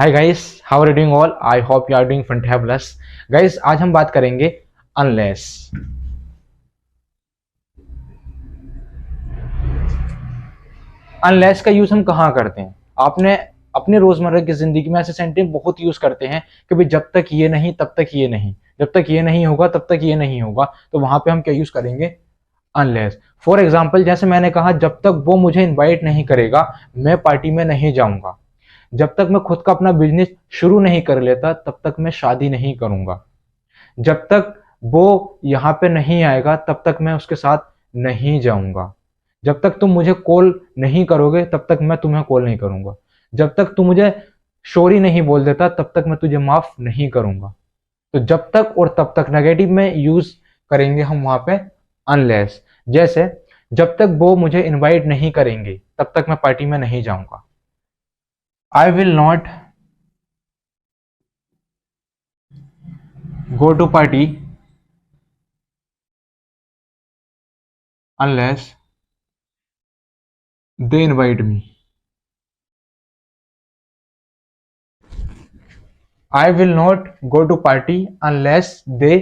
Hi guys, how are you doing all? I hope you are doing fantabulous. Guys, आज हम बात करेंगे unless. Unless का use हम कहाँ करते हैं? आपने अपने रोजमर्रा की जिंदगी में ऐसे सेंटेंस बहुत यूज करते हैं कि भाई जब तक ये नहीं तब तक ये नहीं, जब तक ये नहीं होगा तब तक ये नहीं होगा। तो वहां पे हम क्या यूज करेंगे? अनलेस। फॉर एग्जाम्पल, जैसे मैंने कहा, जब तक वो मुझे इन्वाइट नहीं करेगा मैं पार्टी में नहीं जाऊंगा। जब तक मैं खुद का अपना बिजनेस शुरू नहीं कर लेता तब तक मैं शादी नहीं करूंगा। जब तक वो यहाँ पे नहीं आएगा तब तक मैं उसके साथ नहीं जाऊंगा। जब तक तुम मुझे कॉल नहीं करोगे तब तक मैं तुम्हें कॉल नहीं करूंगा। जब तक तू मुझे सॉरी नहीं बोल देता तब तक मैं तुझे माफ नहीं करूंगा। तो जब तक और तब तक नेगेटिव में यूज करेंगे हम वहां पे अनलेस। जैसे, जब तक वो मुझे इनवाइट नहीं करेंगे तब तक मैं पार्टी में नहीं जाऊंगा। I will not go to party unless they invite me. I will not go to party unless they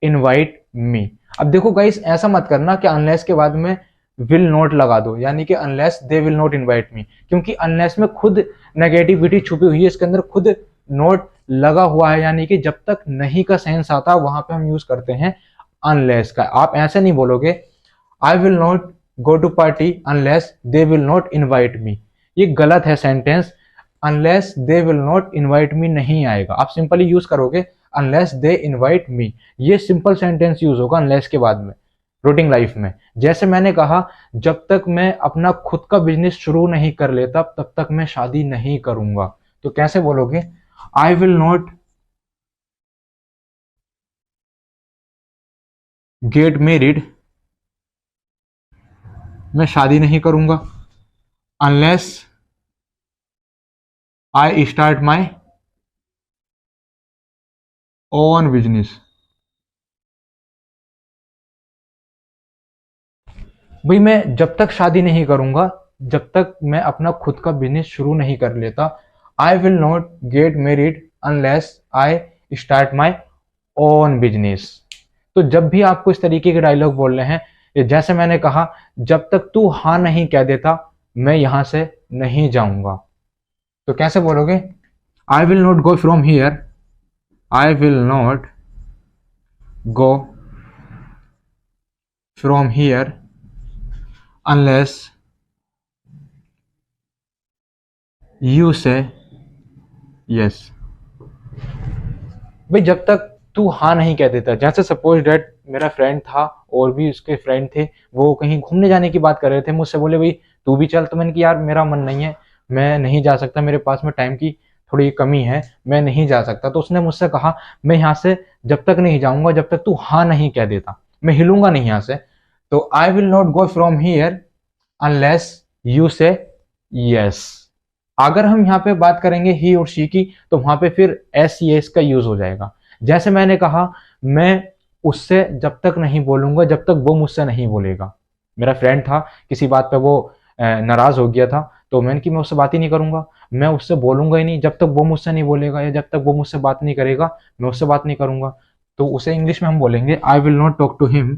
invite me. अब देखो गाइस, ऐसा मत करना कि unless के बाद में will not लगा दो, यानी कि unless they will not invite me, क्योंकि unless में खुद नेगेटिविटी छुपी हुई है, इसके अंदर खुद नोट लगा हुआ है। यानी कि जब तक नहीं का सेंस आता वहां पे हम यूज करते हैं unless का। आप ऐसे नहीं बोलोगे I will not go to party unless they will not invite me. ये गलत है sentence. Unless they will not invite me नहीं आएगा। आप सिंपली यूज करोगे अनलेस दे इनवाइट मी। ये सिंपल सेंटेंस यूज होगा अनलेस के बाद में रूटीन लाइफ में। जैसे मैंने कहा, जब तक मैं अपना खुद का बिजनेस शुरू नहीं कर लेता तब तक मैं शादी नहीं करूंगा। तो कैसे बोलोगे? I will not get married, मैं शादी नहीं करूंगा, unless I start my own business. भाई, मैं जब तक शादी नहीं करूंगा जब तक मैं अपना खुद का बिजनेस शुरू नहीं कर लेता। आई will not get married unless I start my own business. तो जब भी आपको इस तरीके के डायलॉग बोलने हैं, जैसे मैंने कहा, जब तक तू हाँ नहीं कह देता मैं यहां से नहीं जाऊंगा। तो कैसे बोलोगे? I will not go from here, I will not go from here unless you से यस। भाई, जब तक तू हाँ नहीं कह देता, जैसे सपोज डेट मेरा फ्रेंड था और भी उसके फ्रेंड थे, वो कहीं घूमने जाने की बात कर रहे थे, मुझसे बोले भाई तू भी चल। तो मैंने कहा यार मेरा मन नहीं है, मैं नहीं जा सकता, मेरे पास में टाइम की थोड़ी कमी है, मैं नहीं जा सकता। तो उसने मुझसे कहा मैं यहाँ से जब तक नहीं जाऊंगा जब तक तू हाँ नहीं कह देता, मैं हिलूंगा नहीं यहाँ से। तो I will not go from here unless you से यस। अगर हम यहाँ पे बात करेंगे ही और शी की, तो वहां पे फिर एस यस का यूज हो जाएगा। जैसे मैंने कहा, मैं उससे जब तक नहीं बोलूंगा जब तक वो मुझसे नहीं बोलेगा। मेरा फ्रेंड था, किसी बात पे वो नाराज हो गया था, तो मैंने कि मैं उससे बात ही नहीं करूंगा, मैं उससे बोलूंगा ही नहीं जब तक वो मुझसे नहीं बोलेगा, या जब तक वो मुझसे बात नहीं करेगा मैं उससे बात नहीं करूंगा। तो उसे इंग्लिश में हम बोलेंगे I will not talk to him,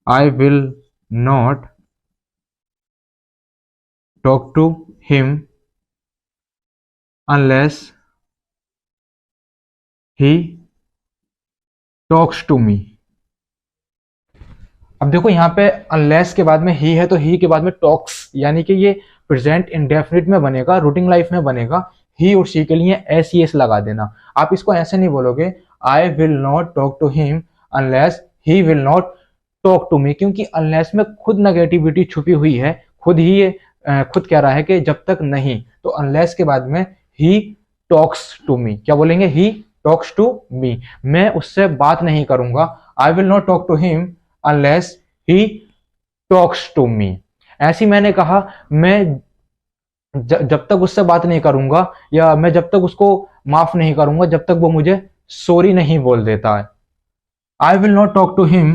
I will not talk to him unless he talks to me। अब देखो, यहाँ पे unless के बाद में ही है तो ही के बाद में talks, यानी कि ये प्रेजेंट इंडेफिनिट में बनेगा, रूटीन लाइफ में बनेगा। ही और शी के लिए एस ई एस लगा देना। आप इसको ऐसे नहीं बोलोगे I will not talk to him unless he will not talk to me, क्योंकि अनलेस में खुद नेगेटिविटी छुपी हुई है। खुद ही ये खुद कह रहा है कि जब तक नहीं। तो अनलेस के बाद में ही टॉक्स टू मी, क्या बोलेंगे? ही टॉक्स टू मी, मैं उससे बात नहीं करूंगा। I will not talk to him unless he talks to me. ऐसी मैंने कहा, मैं जब तक उससे बात नहीं करूंगा, या मैं जब तक उसको माफ नहीं करूंगा जब तक वो मुझे सॉरी नहीं बोल देता है। I will not talk to him,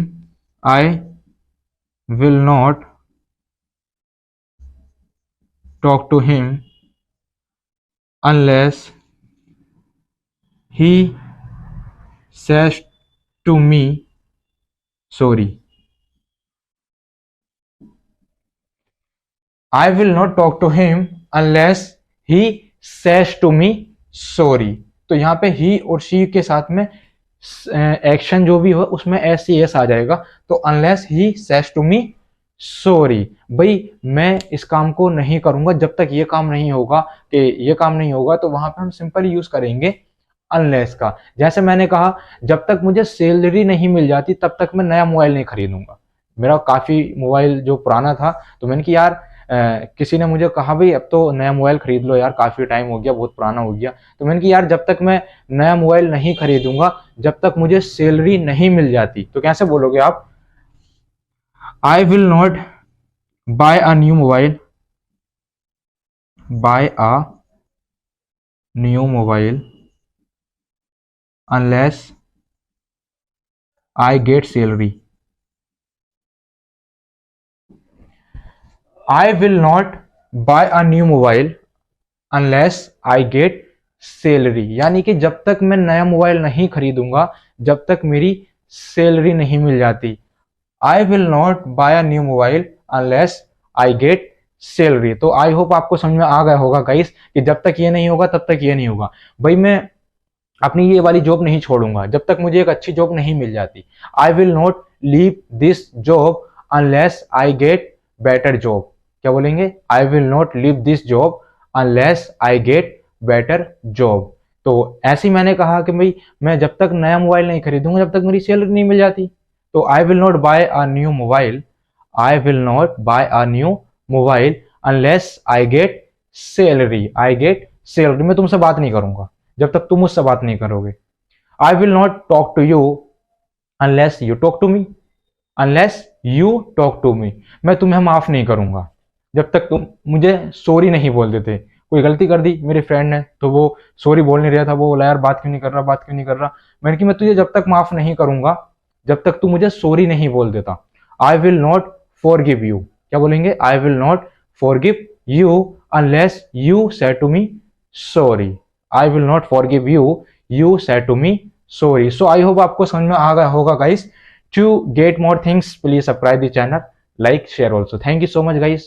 I will not talk to him unless he says to me sorry. I will not talk to him unless he says to me sorry. तो यहाँ पे he और she के साथ में action जो भी हो उसमें एस आ जाएगा। तो unless he says to me sorry, भाई मैं इस काम को नहीं करूंगा जब तक ये काम नहीं होगा, कि ये काम नहीं होगा, तो वहां पे हम सिंपल यूज करेंगे अनलेस का। जैसे मैंने कहा जब तक मुझे सैलरी नहीं मिल जाती तब तक मैं नया मोबाइल नहीं खरीदूंगा। मेरा काफी मोबाइल जो पुराना था, तो मैंने कि यार किसी ने मुझे कहा भाई अब तो नया मोबाइल खरीद लो यार, काफी टाइम हो गया, बहुत पुराना हो गया। तो मैंने कि यार जब तक मैं नया मोबाइल नहीं खरीदूंगा जब तक मुझे सैलरी नहीं मिल जाती। तो कैसे बोलोगे आप? I will not buy a new mobile, buy a new mobile unless I get salary. I will not buy a new mobile unless I get salary. यानी कि जब तक मैं नया मोबाइल नहीं खरीदूंगा जब तक मेरी सैलरी नहीं मिल जाती। I will not buy a new mobile unless I get salary. तो आई होप आपको समझ में आ गया होगा गाइस कि जब तक ये नहीं होगा तब तक ये नहीं होगा। भाई मैं अपनी ये वाली जॉब नहीं छोड़ूंगा जब तक मुझे एक अच्छी जॉब नहीं मिल जाती। आई will not leave this job unless I get better job. क्या बोलेंगे? I will not leave this job unless I get better job. तो ऐसे ही मैंने कहा कि भाई मैं जब तक नया मोबाइल नहीं खरीदूंगा जब तक मेरी सैलरी नहीं मिल जाती। तो I will not buy a new mobile, I will not buy a new mobile unless I get salary. I get salary. मैं तुमसे बात नहीं करूंगा जब तक तुम मुझसे बात नहीं करोगे। I will not talk to you unless you talk to me, unless you talk to me. मैं तुम्हें माफ नहीं करूंगा जब तक तुम मुझे सॉरी नहीं बोल देते। कोई गलती कर दी मेरे फ्रेंड ने तो वो सॉरी बोल नहीं रहा था, वो बोला यार बात क्यों नहीं कर रहा, बात क्यों नहीं कर रहा। मैंने कि मैं तुझे जब तक माफ नहीं करूंगा जब तक तू मुझे सॉरी नहीं बोल देता। I will not forgive you. क्या बोलेंगे? I will not forgive you unless you say to me sorry. I will not forgive you, you said to me sorry. So I hope आपको समझ में आ गया होगा guys. To get more things, please subscribe the channel, like, share also. Thank you so much guys.